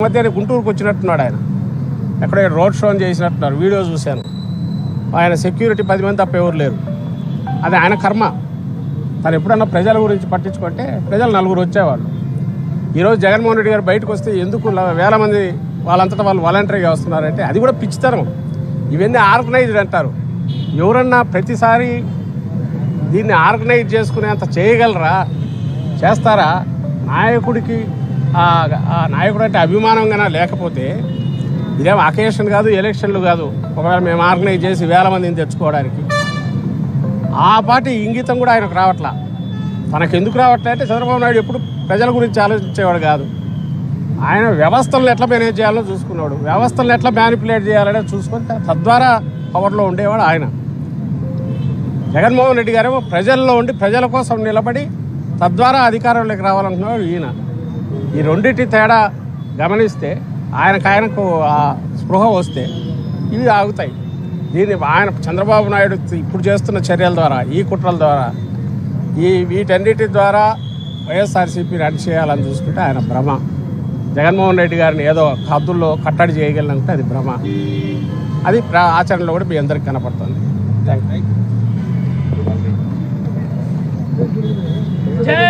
మధ్య గుంటూరుకు వచ్చినట్టున్నాడు ఆయన, ఎక్కడో రోడ్ షో చేసినట్టున్నారు, వీడియో చూశాను. ఆయన సెక్యూరిటీ 10 మంది తప్ప ఎవరు లేరు. అది ఆయన కర్మ. తను ఎప్పుడన్నా ప్రజల గురించి పట్టించుకుంటే ప్రజలు 4 వచ్చేవాళ్ళు. ఈరోజు జగన్మోహన్ రెడ్డి గారు బయటకు వస్తే ఎందుకు వేల మంది వాళ్ళంతటా వాళ్ళు వాలంటరీగా వస్తున్నారంటే అది కూడా పిచ్చితనం. ఇవన్నీ ఆర్గనైజ్డ్ అంటారు. ఎవరన్నా ప్రతిసారి దీన్ని ఆర్గనైజ్ చేసుకునేంత చేయగలరా? చేస్తారా? నాయకుడికి ఆ నాయకుడు అంటే అభిమానంగా లేకపోతే ఇదేం అకేషన్ కాదు, ఎలక్షన్లు కాదు. ఒకవేళ మేము ఆర్గనైజ్ చేసి వేల మందిని తెచ్చుకోవడానికి ఆ పార్టీ ఇంగితం కూడా ఆయనకు రావట్లా. తనకెందుకు రావట్లే అంటే చంద్రబాబు నాయుడు ఎప్పుడు ప్రజల గురించి ఆలోచించేవాడు కాదు. ఆయన వ్యవస్థలను ఎట్లా మేనేజ్ చేయాలో చూసుకున్నాడు, వ్యవస్థలను ఎట్లా మ్యానిపులేట్ చేయాలనే చూసుకొని తద్వారా పవర్లో ఉండేవాడు ఆయన. జగన్మోహన్ రెడ్డి గారేమో ప్రజల్లో ఉండి ప్రజల కోసం నిలబడి తద్వారా అధికారంలోకి రావాలనుకున్నాడు ఈయన. ఈ రెండింటి తేడా గమనిస్తే ఆయనకు ఆ స్పృహ వస్తే ఇవి ఆగుతాయి. దీన్ని ఆయన చంద్రబాబు నాయుడు ఇప్పుడు చేస్తున్న చర్యల ద్వారా, ఈ కుట్రల ద్వారా, వీటన్నిటి ద్వారా వైఎస్ఆర్సీపీని అణిచేయాలని చూసుకుంటే ఆయన భ్రమ. జగన్మోహన్ రెడ్డి గారిని ఏదో హద్దుల్లో కట్టడి చేయగలనంటే అది భ్రమ. అది ఆచరణలో కూడా మీ అందరికీ కనపడుతుంది. Thank you.